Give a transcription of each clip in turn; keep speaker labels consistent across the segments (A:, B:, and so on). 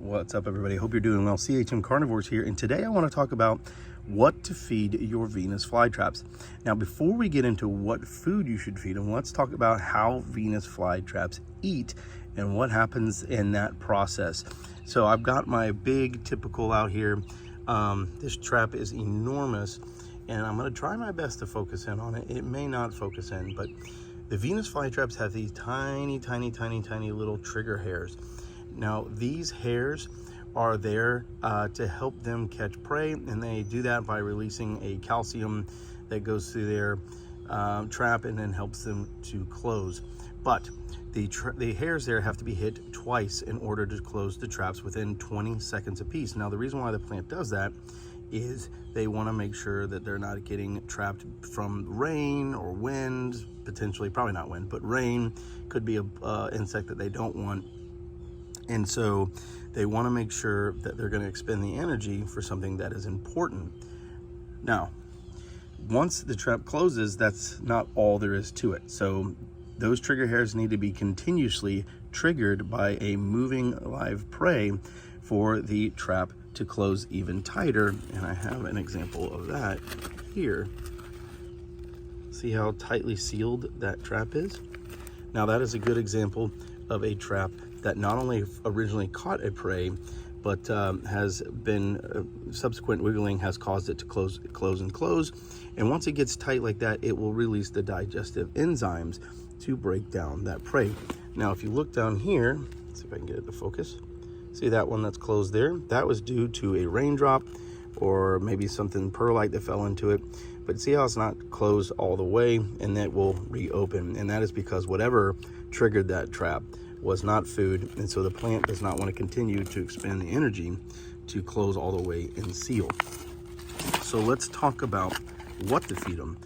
A: What's up, everybody? Hope you're doing well. CHM Carnivorous here, and today I want to talk about what to feed your Venus flytraps. Now, before we get into what food you should feed them, let's talk about how Venus flytraps eat and what happens in that process. So I've got my big typical out here. This trap is enormous, and I'm going to try my best to focus in on it. It may not focus in, but the Venus flytraps have these tiny little trigger hairs. Now, these hairs are there to help them catch prey, and they do that by releasing a calcium that goes through their trap and then helps them to close. But the hairs there have to be hit twice in order to close the traps within 20 seconds apiece. Now, the reason why the plant does that is they want to make sure that they're not getting trapped from rain or wind, potentially, probably not wind, but rain could be a insect that they don't want. And so they want to make sure that they're going to expend the energy for something that is important. Now, once the trap closes, that's not all there is to it. So those trigger hairs need to be continuously triggered by a moving live prey for the trap to close even tighter. And I have an example of that here. See how tightly sealed that trap is? Now, that is a good example of a trap that not only originally caught a prey, but has been subsequent wiggling has caused it to close. And once it gets tight like that, it will release the digestive enzymes to break down that prey. Now, if you look down here, let's see if I can get it to focus. See that one that's closed there? That was due to a raindrop or maybe something perlite that fell into it. But see how it's not closed all the way, and that will reopen. And that is because whatever triggered that trap was not food, and so the plant does not want to continue to expend the energy to close all the way and seal. So let's talk about what to feed them.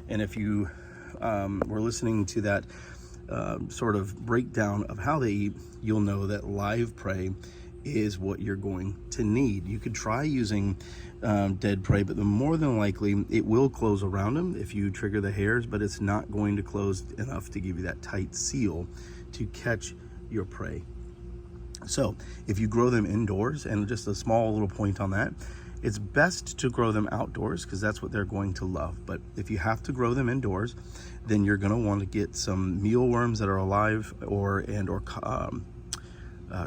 A: And if you were listening to that sort of breakdown of how they eat, you'll know that live prey is what you're going to need. You could try using dead prey, but more than likely it will close around them if you trigger the hairs, but it's not going to close enough to give you that tight seal to catch your prey. So if you grow them indoors, and just a small little point on that, it's best to grow them outdoors because that's what they're going to love. But if you have to grow them indoors, then you're going to want to get some mealworms that are alive or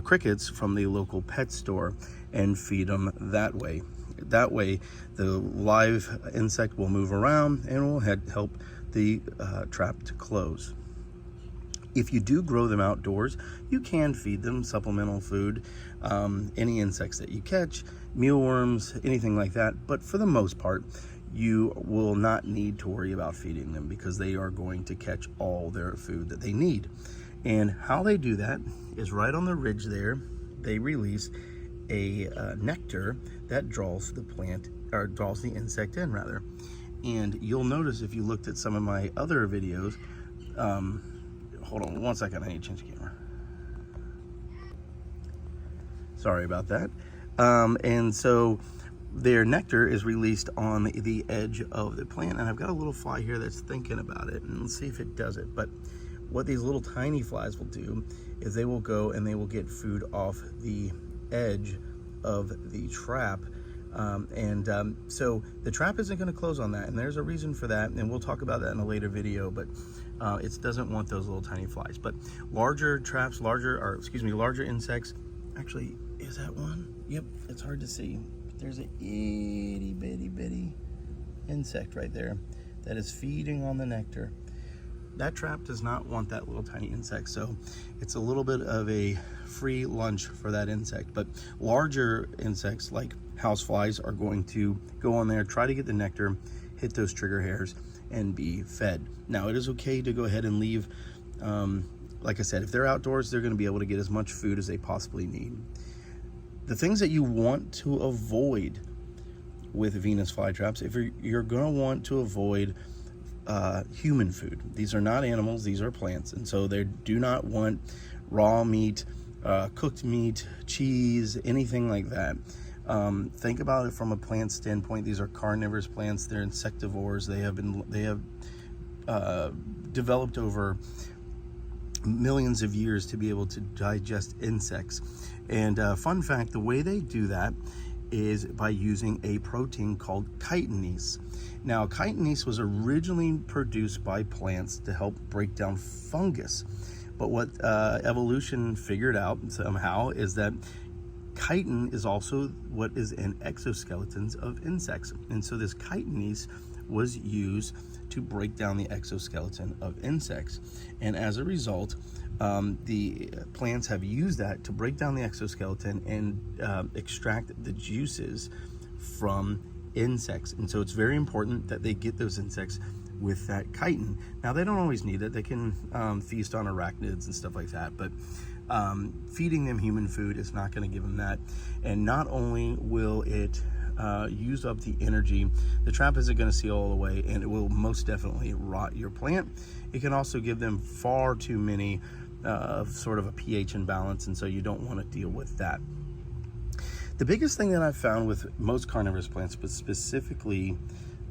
A: crickets from the local pet store and feed them that way. That way the live insect will move around and will help the trap to close. If you do grow them outdoors, you can feed them supplemental food, any insects that you catch, mealworms, anything like that. But for the most part, you will not need to worry about feeding them because they are going to catch all their food that they need. And how they do that is right on the ridge there, they release a nectar that draws the plant, or draws the insect in rather. And you'll notice if you looked at some of my other videos, hold on one second, I need to change the camera. Sorry about that. And so their nectar is released on the edge of the plant, and I've got a little fly here that's thinking about it, and let's see if it does it. But what these little tiny flies will do is they will go and they will get food off the edge of the trap. So the trap isn't going to close on that, and there's a reason for that, and we'll talk about that in a later video. But it doesn't want those little tiny flies. But larger traps, larger insects. Actually, is that one? Yep, it's hard to see. There's a itty bitty insect right there that is feeding on the nectar. That trap does not want that little tiny insect, so it's a little bit of a free lunch for that insect. But larger insects like houseflies are going to go on there, try to get the nectar, hit those trigger hairs, and be fed. Now, it is okay to go ahead and leave, like I said, if they're outdoors, they're going to be able to get as much food as they possibly need. The things that you want to avoid with Venus flytraps, if you're going to want to avoid human food. These are not animals, these are plants, and so they do not want raw meat, cooked meat, cheese, anything like that. Think about it from a plant standpoint. These are carnivorous plants. They're insectivores. They have developed over millions of years to be able to digest insects. And fun fact, the way they do that is by using a protein called chitinase. Now, chitinase was originally produced by plants to help break down fungus. But what evolution figured out somehow is that chitin is also what is in exoskeletons of insects. And so this chitinase was used to break down the exoskeleton of insects. And as a result, the plants have used that to break down the exoskeleton and extract the juices from insects. And so it's very important that they get those insects with that chitin. Now, they don't always need it. They can feast on arachnids and stuff like that, but feeding them human food is not going to give them that. And not only will it use up the energy, the trap isn't going to seal all the way, and it will most definitely rot your plant. It can also give them far too many sort of a pH imbalance, and so you don't want to deal with that. The biggest thing that I've found with most carnivorous plants, but specifically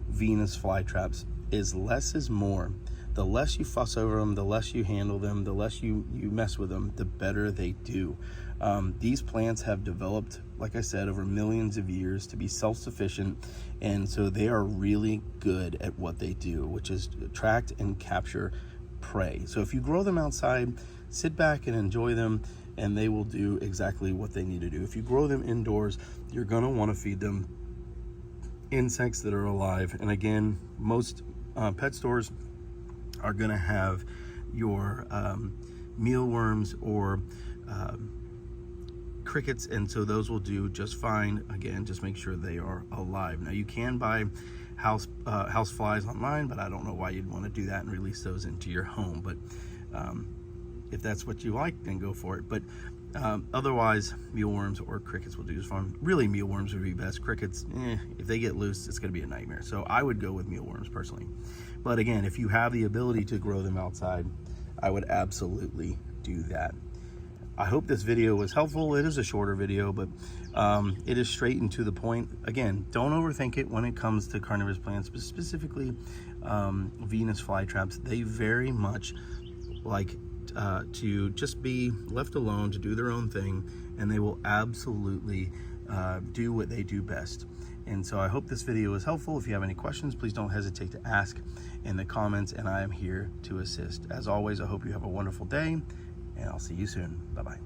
A: Venus flytraps, is less is more. The less you fuss over them, the less you handle them, the less you mess with them, the better they do. These plants have developed, like I said, over millions of years to be self-sufficient, and so they are really good at what they do, which is attract and capture prey. So if you grow them outside, sit back and enjoy them, and they will do exactly what they need to do. If you grow them indoors, you're going to want to feed them insects that are alive. And again, most pet stores are going to have your mealworms or crickets, and so those will do just fine. Again, just make sure they are alive. Now, you can buy house flies online, but I don't know why you'd want to do that and release those into your home. But if that's what you like, then go for it. But otherwise, mealworms or crickets will do just fine. Really, mealworms would be best. Crickets, if they get loose, it's going to be a nightmare. So I would go with mealworms personally. But again, if you have the ability to grow them outside, I would absolutely do that. I hope this video was helpful. It is a shorter video, but it is straight and to the point. Again, don't overthink it when it comes to carnivorous plants, but specifically Venus flytraps. They very much like to just be left alone to do their own thing, and they will absolutely do what they do best. And so I hope this video was helpful. If you have any questions, please don't hesitate to ask in the comments, and I am here to assist. As always, I hope you have a wonderful day, and I'll see you soon. Bye-bye.